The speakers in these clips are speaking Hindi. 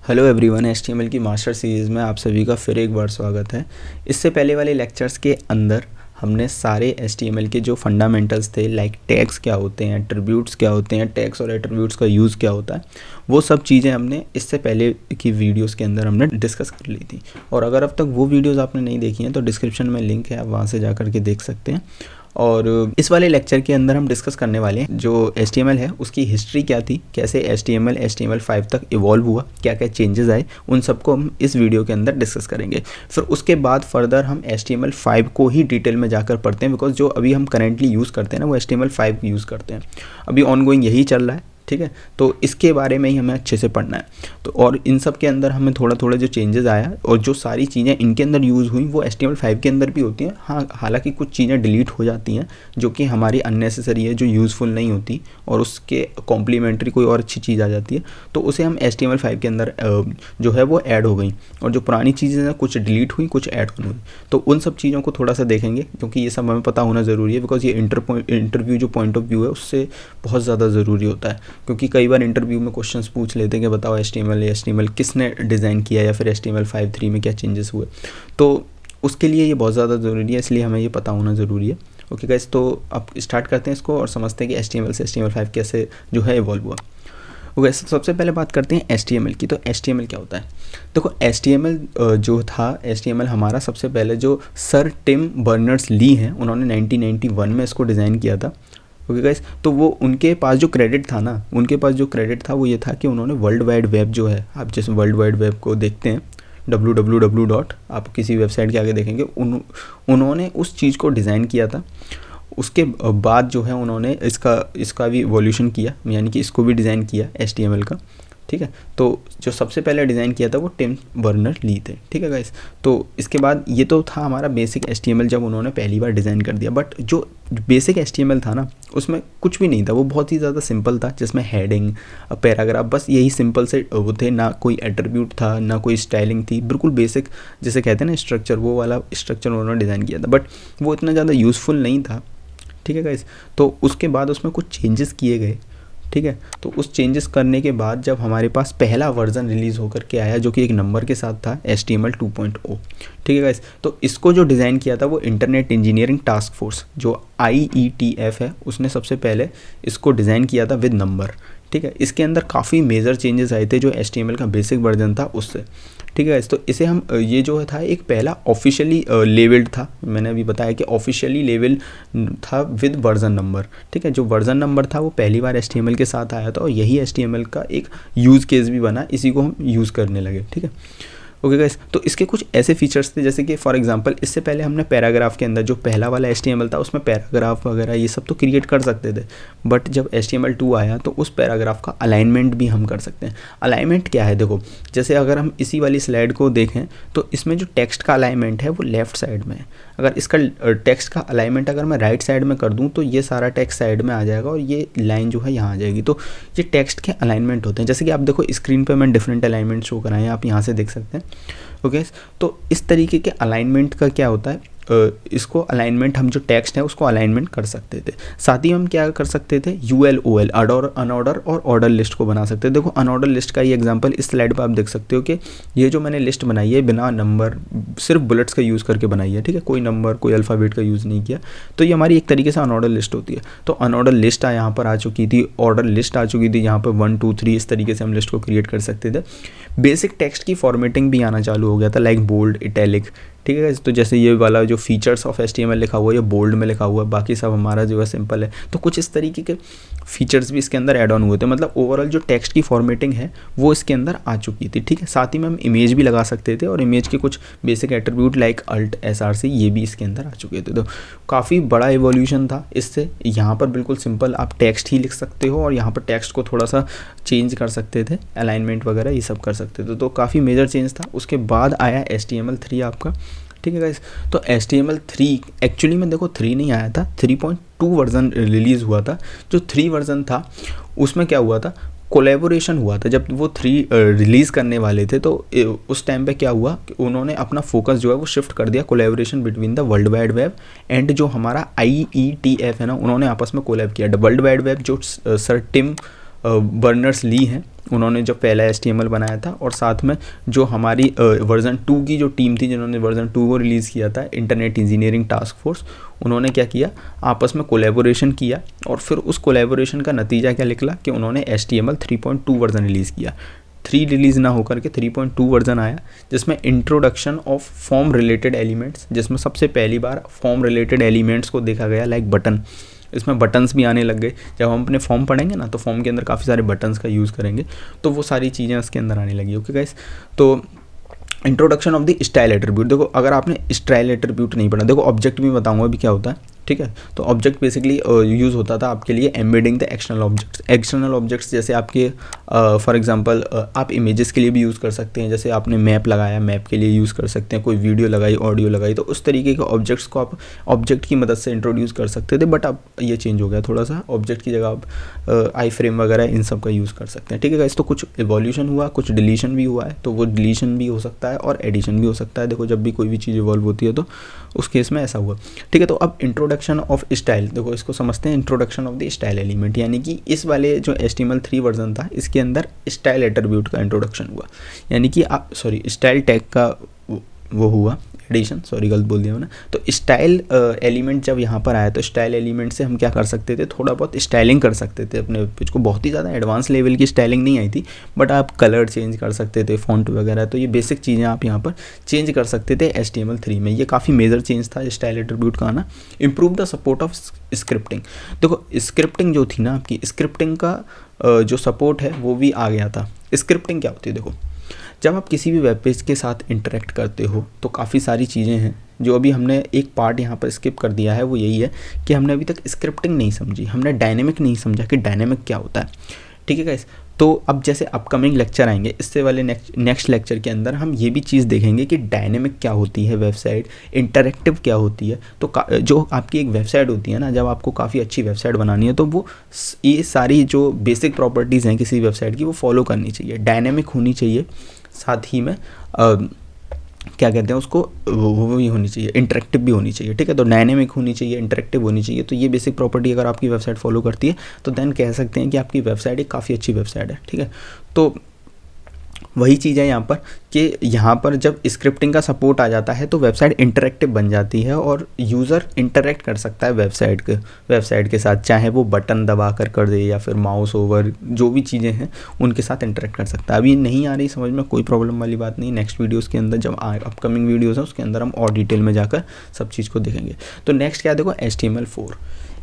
हेलो एवरीवन, एचटीएमएल की मास्टर सीरीज़ में आप सभी का फिर एक बार स्वागत है। इससे पहले वाले लेक्चर्स के अंदर हमने सारे एचटीएमएल के जो फंडामेंटल्स थे, लाइक टैग्स क्या होते हैं, एट्रीब्यूट्स क्या होते हैं, टैग्स और एट्रीब्यूट्स का यूज़ क्या होता है, वो सब चीज़ें हमने इससे पहले की वीडियोस के अंदर हमने डिस्कस कर ली थी। और अगर अब तक वो वीडियोस आपने नहीं देखी हैं तो डिस्क्रिप्शन में लिंक है, आप वहाँ से जा कर के देख सकते हैं। और इस वाले लेक्चर के अंदर हम डिस्कस करने वाले हैं जो HTML है उसकी हिस्ट्री क्या थी, कैसे HTML5 तक इवॉल्व हुआ, क्या क्या चेंजेस आए, उन सबको हम इस वीडियो के अंदर डिस्कस करेंगे। फिर उसके बाद फर्दर हम HTML5 को ही डिटेल में जाकर पढ़ते हैं, बिकॉज जो अभी हम करेंटली यूज़ करते हैं ना वो HTML5 यूज़ करते हैं। अभी ऑनगोइंग यही चल रहा है, ठीक है। तो इसके बारे में ही हमें अच्छे से पढ़ना है। तो और इन सब के अंदर हमें थोड़ा थोड़ा जो चेंजेस आया और जो सारी चीज़ें इनके अंदर यूज़ हुई वो HTML5 के अंदर भी होती हैं। हाँ, हालांकि कुछ चीज़ें डिलीट हो जाती हैं जो कि हमारी अननेसेसरी है, जो यूज़फुल नहीं होती, और उसके कॉम्प्लीमेंट्री कोई और अच्छी चीज़ आ जाती है तो उसे हम HTML5 के अंदर जो है वो ऐड हो गई। और जो पुरानी चीज़ें हैं कुछ डिलीट हुई, कुछ ऐड हुई। तो उन सब चीज़ों को थोड़ा सा देखेंगे क्योंकि ये सब हमें पता होना ज़रूरी है, बिकॉज ये इंटरव्यू जो पॉइंट ऑफ व्यू है उससे बहुत ज़्यादा ज़रूरी होता है। क्योंकि कई बार इंटरव्यू में क्वेश्चंस पूछ लेते हैं कि बताओ HTML किसने डिज़ाइन किया या फिर HTML5.3 में क्या चेंजेस हुए। तो उसके लिए ये बहुत ज़्यादा ज़रूरी है, इसलिए हमें ये पता होना ज़रूरी है। ओके गाइस, तो अब स्टार्ट करते हैं इसको और समझते हैं कि HTML से HTML5 कैसे जो है इवॉल्व हुआ। ओके, सबसे पहले बात करते हैं HTML की। तो HTML क्या होता है? देखो, HTML जो था, HTML हमारा सबसे पहले जो सर टिम बर्नर्स ली हैं उन्होंने 1991 में इसको डिज़ाइन किया था। ओके गाइस, तो वो उनके पास जो क्रेडिट था वो ये था कि उन्होंने वर्ल्ड वाइड वेब जो है, आप जैसे वर्ल्ड वाइड वेब को देखते हैं www. आप किसी वेबसाइट के आगे देखेंगे उन्होंने उस चीज़ को डिज़ाइन किया था। उसके बाद जो है उन्होंने इसका भी इवोल्यूशन किया, यानी कि इसको भी डिज़ाइन किया HTML का, ठीक है। तो जो सबसे पहले डिज़ाइन किया था वो टिम बर्नर ली थे, ठीक है गाइस। तो इसके बाद ये तो था हमारा बेसिक HTML जब उन्होंने पहली बार डिज़ाइन कर दिया। बट जो बेसिक HTML था ना उसमें कुछ भी नहीं था, वो बहुत ही ज़्यादा सिंपल था, जिसमें हेडिंग, पैराग्राफ, बस यही सिंपल से वो थे। ना कोई एट्रीब्यूट था, ना कोई स्टाइलिंग थी, बिल्कुल बेसिक जिसे कहते हैं ना स्ट्रक्चर, वो वाला स्ट्रक्चर उन्होंने डिज़ाइन किया था। बट वो इतना ज़्यादा यूज़फुल नहीं था, ठीक है गाइस। तो उसके बाद उसमें कुछ चेंजेस किए गए, ठीक है। तो उस चेंजेस करने के बाद जब हमारे पास पहला वर्जन रिलीज़ होकर के आया जो कि एक नंबर के साथ था, HTML 2.0, ठीक है गाइस। तो इसको जो डिज़ाइन किया था वो इंटरनेट इंजीनियरिंग टास्क फोर्स जो IETF है उसने सबसे पहले इसको डिज़ाइन किया था विद नंबर, ठीक है। इसके अंदर काफ़ी मेजर चेंजेस आए थे जो HTML का बेसिक वर्जन था उससे, ठीक है। तो इसे हम ये जो था एक पहला ऑफिशियली लेवल्ड था, मैंने अभी बताया कि ऑफिशियली लेवल था विद वर्जन नंबर, ठीक है। जो वर्जन नंबर था वो पहली बार HTML के साथ आया था और यही HTML का एक यूज़ केस भी बना, इसी को हम यूज़ करने लगे, ठीक है। ओके गाइस, तो इसके कुछ ऐसे फीचर्स थे जैसे कि फॉर एग्जांपल इससे पहले हमने पैराग्राफ के अंदर जो पहला वाला HTML था उसमें पैराग्राफ वगैरह ये सब तो क्रिएट कर सकते थे। बट जब HTML 2 आया तो उस पैराग्राफ का अलाइनमेंट भी हम कर सकते हैं। अलाइनमेंट क्या है? देखो, जैसे अगर हम इसी वाली स्लाइड को देखें तो इसमें जो टेक्स्ट का अलाइनमेंट है वो लेफ्ट साइड में है। अगर इसका टेक्स्ट का अलाइनमेंट अगर मैं राइट साइड में कर दूं तो ये सारा टेक्स्ट साइड में आ जाएगा और ये लाइन जो है यहाँ आ जाएगी। तो ये टेक्स्ट के अलाइनमेंट होते हैं। जैसे कि आप देखो स्क्रीन पे मैं डिफरेंट अलाइनमेंट शो कराएं, आप यहाँ से देख सकते हैं। ओके, तो इस तरीके के अलाइनमेंट का क्या होता है, इसको अलाइनमेंट हम जो टेक्स्ट है उसको अलाइनमेंट कर सकते थे। साथ ही हम क्या कर सकते थे, ULOL अनऑर्डर और ऑर्डर लिस्ट को बना सकते थे। देखो, अनऑर्डर लिस्ट का ही एग्जांपल इस स्लाइड पर आप देख सकते हो कि ये जो मैंने लिस्ट बनाई है बिना नंबर, सिर्फ बुलेट्स का यूज़ करके बनाई है, ठीक है। कोई नंबर, कोई अल्फ़ाबेट का यूज़ नहीं किया। तो ये हमारी एक तरीके से अनऑर्डर लिस्ट होती है। तो अनऑर्डर लिस्ट यहाँ पर आ चुकी थी, ऑर्डर लिस्ट आ चुकी थी, यहाँ पर 1 2 3 इस तरीके से हम लिस्ट को क्रिएट कर सकते थे। बेसिक टेक्स्ट की फॉर्मेटिंग भी आना चालू हो गया था, लाइक बोल्ड, इटैलिक, ठीक है। तो जैसे ये वाला जो फीचर्स ऑफ HTML लिखा हुआ है ये बोल्ड में लिखा हुआ है, बाकी सब हमारा जो है सिंपल है। तो कुछ इस तरीके के फीचर्स भी इसके अंदर ऐड ऑन हुए थे। मतलब ओवरऑल जो टेक्स्ट की फॉर्मेटिंग है वो इसके अंदर आ चुकी थी, ठीक है। साथ ही में हम इमेज भी लगा सकते थे और इमेज के कुछ basic attribute like Alt SRC ये भी इसके अंदर आ चुके थे। तो काफ़ी बड़ा इवोल्यूशन था इससे। यहाँ पर बिल्कुल सिंपल आप टेक्स्ट ही लिख सकते हो और यहाँ पर टेक्स्ट को थोड़ा सा चेंज कर सकते थे, अलाइनमेंट वगैरह ये सब कर सकते थे। तो काफ़ी मेजर चेंज था। उसके बाद आया HTML 3 आपका, ठीक है गाइस। तो HTML 3 एक्चुअली में देखो 3 नहीं आया था, 3.2 वर्जन रिलीज़ हुआ था। जो 3 वर्जन था उसमें क्या हुआ था, कोलैबोरेशन हुआ था। जब वो 3 रिलीज़ करने वाले थे तो उस टाइम पे क्या हुआ कि उन्होंने अपना फोकस जो है वो शिफ्ट कर दिया collaboration between the world wide web and जो हमारा IETF है ना, उन्होंने आपस में कोलैब किया। वर्ल्ड वाइड वेब जो सर टिम बर्नर्स ली हैं, उन्होंने जो पहला HTML बनाया था, और साथ में जो हमारी वर्जन 2 की जो टीम थी जिन्होंने वर्जन 2 को रिलीज़ किया था, इंटरनेट इंजीनियरिंग टास्क फोर्स, उन्होंने क्या किया, आपस में कोलैबोरेशन किया, और फिर उस कोलैबोरेशन का नतीजा क्या निकला कि उन्होंने HTML 3.2 वर्जन रिलीज़ किया। 3 रिलीज़ ना होकर के 3.2 वर्जन आया, जिसमें introduction of form related elements, जिसमें सबसे पहली बार फॉर्म रिलेटेड एलिमेंट्स को देखा गया, लाइक बटन। इसमें बटन्स भी आने लग गए। जब हम अपने फॉर्म पढ़ेंगे ना, तो फॉर्म के अंदर काफ़ी सारे बटन्स का यूज़ करेंगे, तो वो सारी चीज़ें उसके अंदर आने लगी। ओके गाइस, तो introduction of the style attribute. देखो, अगर आपने स्टाइल एट्रीब्यूट नहीं पढ़ा, देखो ऑब्जेक्ट भी बताऊंगा अभी क्या होता है, ठीक है। तो ऑब्जेक्ट बेसिकली यूज़ होता था आपके लिए embedding the external objects. External objects जैसे आपके फॉर एग्जांपल आप इमेजेस के लिए भी यूज़ कर सकते हैं, जैसे आपने मैप लगाया, मैप के लिए यूज़ कर सकते हैं, कोई वीडियो लगाई, ऑडियो लगाई, तो उस तरीके के ऑब्जेक्ट्स को आप ऑब्जेक्ट की मदद से इंट्रोड्यूस कर सकते थे। बट अब ये चेंज हो गया थोड़ा सा, ऑब्जेक्ट की जगह आप आई फ्रेम वगैरह इन सब का यूज़ कर सकते हैं, ठीक है गाइस। तो कुछ इवोल्यूशन हुआ, कुछ डिलीशन भी हुआ है, तो वो डिलीशन भी हो सकता है और एडिशन भी हो सकता है। देखो, जब भी कोई भी चीज़ इवॉल्व होती है तो उस केस में ऐसा हुआ, ठीक है। तो अब इंट्रोडक्शन ऑफ स्टाइल, देखो इसको समझते हैं, introduction of the style element, यानी कि इस वाले जो HTML 3 वर्जन था, इसके अंदर स्टाइल एट्रीब्यूट का इंट्रोडक्शन हुआ, यानी कि आप स्टाइल टैग का वो हुआ एडिशन, सॉरी गलत बोल दिया मैंने। तो स्टाइल एलिमेंट जब यहाँ पर आया, तो स्टाइल एलिमेंट से हम क्या कर सकते थे, थोड़ा बहुत स्टाइलिंग कर सकते थे अपने पेज को। बहुत ही ज़्यादा एडवांस लेवल की स्टाइलिंग नहीं आई थी, बट आप कलर चेंज कर सकते थे, फॉन्ट वगैरह, तो ये बेसिक चीज़ें आप यहाँ पर चेंज कर सकते थे HTML 3 में। ये काफ़ी मेजर चेंज था स्टाइल एट्रीब्यूट का आना। Improve the support of scripting, देखो स्क्रिप्टिंग जो थी ना आपकी, स्क्रिप्टिंग का जो सपोर्ट है वो भी आ गया था। स्क्रिप्टिंग क्या होती है, देखो जब आप किसी भी वेब पेज के साथ इंटरेक्ट करते हो तो काफ़ी सारी चीज़ें हैं जो अभी हमने एक पार्ट यहाँ पर स्किप कर दिया है, वो यही है कि हमने अभी तक स्क्रिप्टिंग नहीं समझी, हमने डायनेमिक नहीं समझा कि डायनेमिक क्या होता है, ठीक है गाइस। तो अब जैसे अपकमिंग लेक्चर आएंगे, इससे वाले नेक्स्ट लेक्चर के अंदर हम ये भी चीज़ देखेंगे कि डायनेमिक क्या होती है वेबसाइट, इंटरेक्टिव क्या होती है। तो जो आपकी एक वेबसाइट होती है ना, जब आपको काफ़ी अच्छी वेबसाइट बनानी है, तो वो ये सारी जो बेसिक प्रॉपर्टीज़ हैं किसी वेबसाइट की, वो फॉलो करनी चाहिए, डायनेमिक होनी चाहिए, साथ ही में क्या कहते हैं उसको, वो भी होनी चाहिए, इंटरेक्टिव भी होनी चाहिए, ठीक है। तो डायनेमिक होनी चाहिए, इंटरेक्टिव होनी चाहिए, तो ये बेसिक प्रॉपर्टी अगर आपकी वेबसाइट फॉलो करती है तो देन कह सकते हैं कि आपकी वेबसाइट एक काफ़ी अच्छी वेबसाइट है, ठीक है। तो वही चीज़ है यहाँ पर कि यहाँ पर जब स्क्रिप्टिंग का सपोर्ट आ जाता है तो वेबसाइट इंटरेक्टिव बन जाती है और यूज़र इंटरेक्ट कर सकता है वेबसाइट के साथ, चाहे वो बटन दबा कर दे या फिर माउस ओवर, जो भी चीज़ें हैं उनके साथ इंटरेक्ट कर सकता है। अभी नहीं आ रही समझ में, कोई प्रॉब्लम वाली बात नहीं, नेक्स्ट वीडियोज़ के अंदर जब अपकमिंग वीडियोज़ हैं उसके अंदर हम और डिटेल में जाकर सब चीज़ को देखेंगे। तो नेक्स्ट क्या देखो,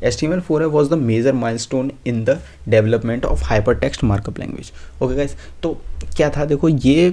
HTML4 है was the major milestone in the development of hypertext markup language. Okay guys, तो क्या था, देखो ये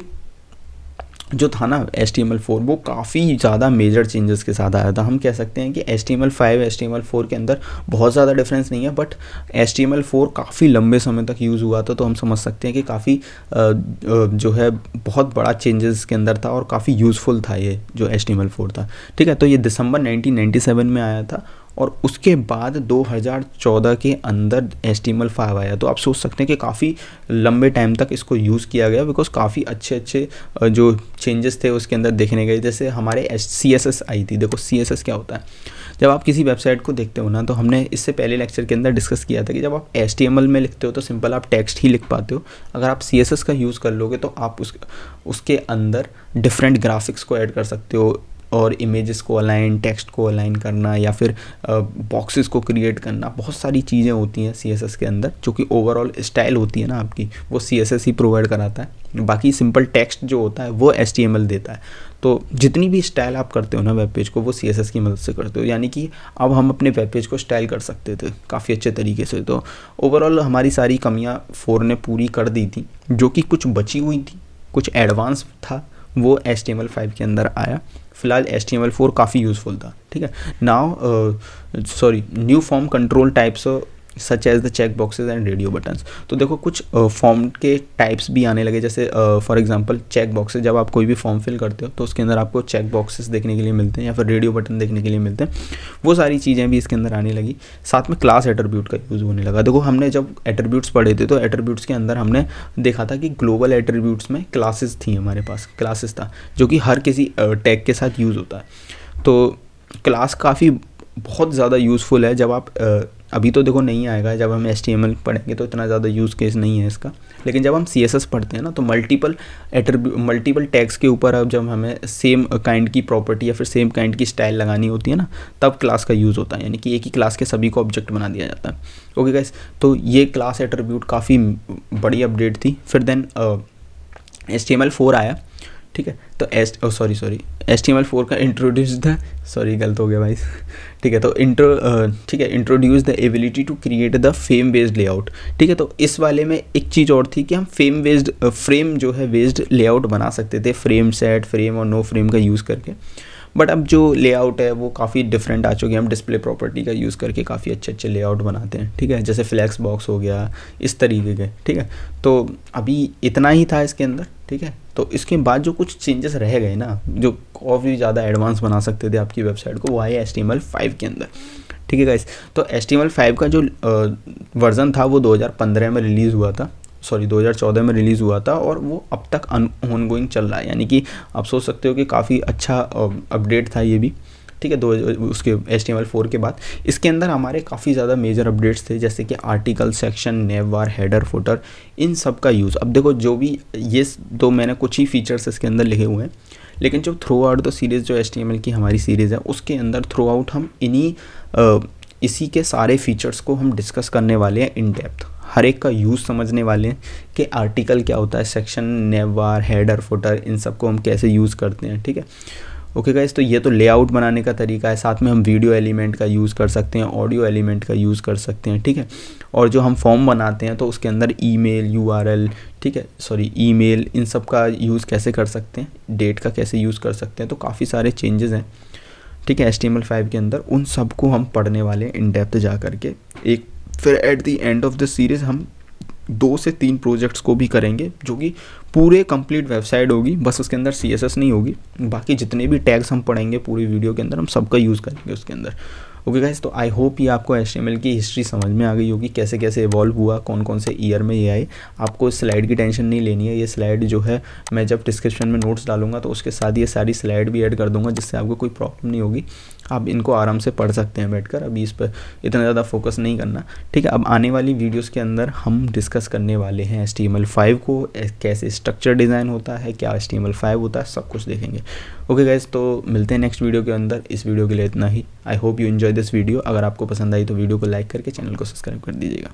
जो था ना HTML4, वो काफ़ी ज़्यादा मेजर चेंजेस के साथ आया था। हम कह सकते हैं कि HTML5 HTML4 के अंदर बहुत ज़्यादा डिफरेंस नहीं है, बट HTML4 काफ़ी लंबे समय तक यूज़ हुआ था, तो हम समझ सकते हैं कि काफ़ी जो है बहुत बड़ा चेंजेस के अंदर था और काफ़ी यूज़फुल था ये जो HTML4 था, ठीक है। तो ये दिसंबर 1997 में आया था और उसके बाद 2014 के अंदर HTML5 आया। तो आप सोच सकते हैं कि काफ़ी लंबे टाइम तक इसको यूज़ किया गया, बिकॉज काफ़ी अच्छे जो चेंजेस थे उसके अंदर देखने गए। जैसे हमारे CSS आई थी, देखो CSS क्या होता है। जब आप किसी वेबसाइट को देखते हो ना, तो हमने इससे पहले लेक्चर के अंदर डिस्कस किया था कि जब आप HTML में लिखते हो तो सिंपल आप टेक्स्ट ही लिख पाते हो। अगर आप CSS का यूज़ कर लोगे तो आप उसके अंदर डिफरेंट ग्राफिक्स को ऐड कर सकते हो और इमेजेस को अलाइन, टेक्स्ट को अलाइन करना या फिर बॉक्सेस को क्रिएट करना, बहुत सारी चीज़ें होती हैं CSS के अंदर, जो कि ओवरऑल स्टाइल होती है ना आपकी, वो CSS ही प्रोवाइड कराता है। बाकी सिंपल टेक्स्ट जो होता है वो HTML देता है। तो जितनी भी स्टाइल आप करते हो ना वेब पेज को, वो CSS की मदद से करते हो, यानी कि अब हम अपने वेब पेज को स्टाइल कर सकते थे काफ़ी अच्छे तरीके से। तो ओवरऑल हमारी सारी कमियाँ 4 ने पूरी कर दी थी, जो कि कुछ बची हुई थी, कुछ एडवांस था, वो HTML5 के अंदर आया। फिलहाल HTML4 काफ़ी यूज़फुल था, ठीक है। New form control types such as the check boxes and radio buttons. तो देखो कुछ फॉर्म के टाइप्स भी आने लगे, जैसे फॉर एग्जांपल चेक बॉक्सेज। जब आप कोई भी फॉर्म फिल करते हो तो उसके अंदर आपको चेक बॉक्सेस देखने के लिए मिलते हैं या फिर रेडियो बटन देखने के लिए मिलते हैं, वो सारी चीज़ें भी इसके अंदर आने लगी। साथ में क्लास एट्रीब्यूट का यूज़ होने लगा। देखो हमने जब एट्रीब्यूट्स पढ़े थे तो एट्रीब्यूट्स के अंदर हमने देखा था कि ग्लोबल एट्रीब्यूट्स में क्लासेस थी, हमारे पास क्लासेस था जो कि हर किसी टैग के साथ यूज़ होता है। तो क्लास काफ़ी बहुत ज़्यादा यूज़फुल है जब आप अभी तो देखो नहीं आएगा, जब हम HTML पढ़ेंगे तो इतना ज़्यादा यूज़ केस नहीं है इसका, लेकिन जब हम CSS पढ़ते हैं ना तो मल्टीपल टैग्स के ऊपर अब जब हमें सेम काइंड की प्रॉपर्टी या फिर सेम काइंड की स्टाइल लगानी होती है ना, तब क्लास का यूज़ होता है, यानी कि एक ही क्लास के सभी को ऑब्जेक्ट बना दिया जाता है। ओके गाइस, तो ये क्लास एट्रीब्यूट काफ़ी बड़ी अपडेट थी। फिर देन HTML4 आया, ठीक है। तो HTML4 का इंट्रोड्यूस द, सॉरी गलत हो गया भाई, ठीक है। तो introduce the ability to create the frame based layout, ठीक है। तो इस वाले में एक चीज़ और थी कि हम फ्रेम जो है बेस्ड लेआउट बना सकते थे, फ्रेम सेट, फ्रेम और नो फ्रेम का यूज़ करके। बट अब जो लेआउट है वो काफ़ी डिफरेंट आ चुके हैं, हम डिस्प्ले प्रॉपर्टी का यूज़ करके काफ़ी अच्छे अच्छे लेआउट बनाते हैं, ठीक है, जैसे फ्लैक्स बॉक्स हो गया, इस तरीके के, ठीक है। तो अभी इतना ही था इसके अंदर, ठीक है। तो इसके बाद जो कुछ चेंजेस रह गए ना, जो काफ़ी ज़्यादा एडवांस बना सकते थे आपकी वेबसाइट को, वो आए HTML5 के अंदर, ठीक है गाइस। तो HTML5 का जो वर्ज़न था वो 2015 में रिलीज़ हुआ था, 2014 में रिलीज़ हुआ था, और वो अब तक ऑनगोइंग चल रहा है, यानी कि आप सोच सकते हो कि काफ़ी अच्छा अपडेट था ये भी, ठीक है। उसके HTML4 के बाद इसके अंदर हमारे काफ़ी ज़्यादा मेजर अपडेट्स थे, जैसे कि आर्टिकल, सेक्शन, नेवबार, हेडर, फुटर, इन सब का यूज़। अब देखो जो भी ये तो मैंने कुछ ही फीचर्स इसके अंदर लिखे हुए हैं, लेकिन जो थ्रू आउट द सीरीज़ जो HTML की हमारी सीरीज़ है उसके अंदर थ्रू आउट हम इसी के सारे फीचर्स को हम डिस्कस करने वाले हैं इन डेप्थ, हर एक का यूज़ समझने वाले हैं कि आर्टिकल क्या होता है, सेक्शन, नेवबार, हेडर, फुटर, इन सब को हम कैसे यूज़ करते हैं, ठीक है। ओके गाइस, तो ये तो लेआउट बनाने का तरीका है, साथ में हम वीडियो एलिमेंट का यूज़ कर सकते हैं, ऑडियो एलिमेंट का यूज़ कर सकते हैं, ठीक है। और जो हम फॉर्म बनाते हैं तो उसके अंदर ईमेल, URL, ठीक है, ईमेल, इन सब का यूज़ कैसे कर सकते हैं, डेट का कैसे यूज़ कर सकते हैं, तो काफ़ी सारे चेंजेस हैं, ठीक है, HTML5 के अंदर। उन सब को हम पढ़ने वाले हैं इन डेप्थ जा करके। फिर at the end of the series हम 2 से 3 प्रोजेक्ट्स को भी करेंगे, जो कि पूरे कंप्लीट वेबसाइट होगी, बस उसके अंदर CSS नहीं होगी, बाकी जितने भी टैग्स हम पढ़ेंगे पूरी वीडियो के अंदर हम सबका यूज़ करेंगे उसके अंदर। ओके गाइस, तो आई होप ये आपको HTML की हिस्ट्री समझ में आ गई होगी, कैसे कैसे इवॉल्व हुआ, कौन कौन से ईयर में ये आए। आपको इस स्लाइड की टेंशन नहीं लेनी है, ये स्लाइड जो है मैं जब डिस्क्रिप्शन में नोट्स डालूंगा तो उसके साथ ये सारी स्लाइड भी ऐड कर दूंगा, जिससे आपको कोई प्रॉब्लम नहीं होगी, आप इनको आराम से पढ़ सकते हैं बैठकर। अभी इस पर इतना ज़्यादा फोकस नहीं करना, ठीक है। अब आने वाली वीडियोस के अंदर हम डिस्कस करने वाले हैं HTML5 को, कैसे स्ट्रक्चर डिज़ाइन होता है, क्या HTML5 होता है, सब कुछ देखेंगे। ओके गाइस, तो मिलते हैं नेक्स्ट वीडियो के अंदर। इस वीडियो के लिए इतना ही। I hope you enjoy this video. अगर आपको पसंद आई तो वीडियो को लाइक करके चैनल को सब्सक्राइब कर दीजिएगा।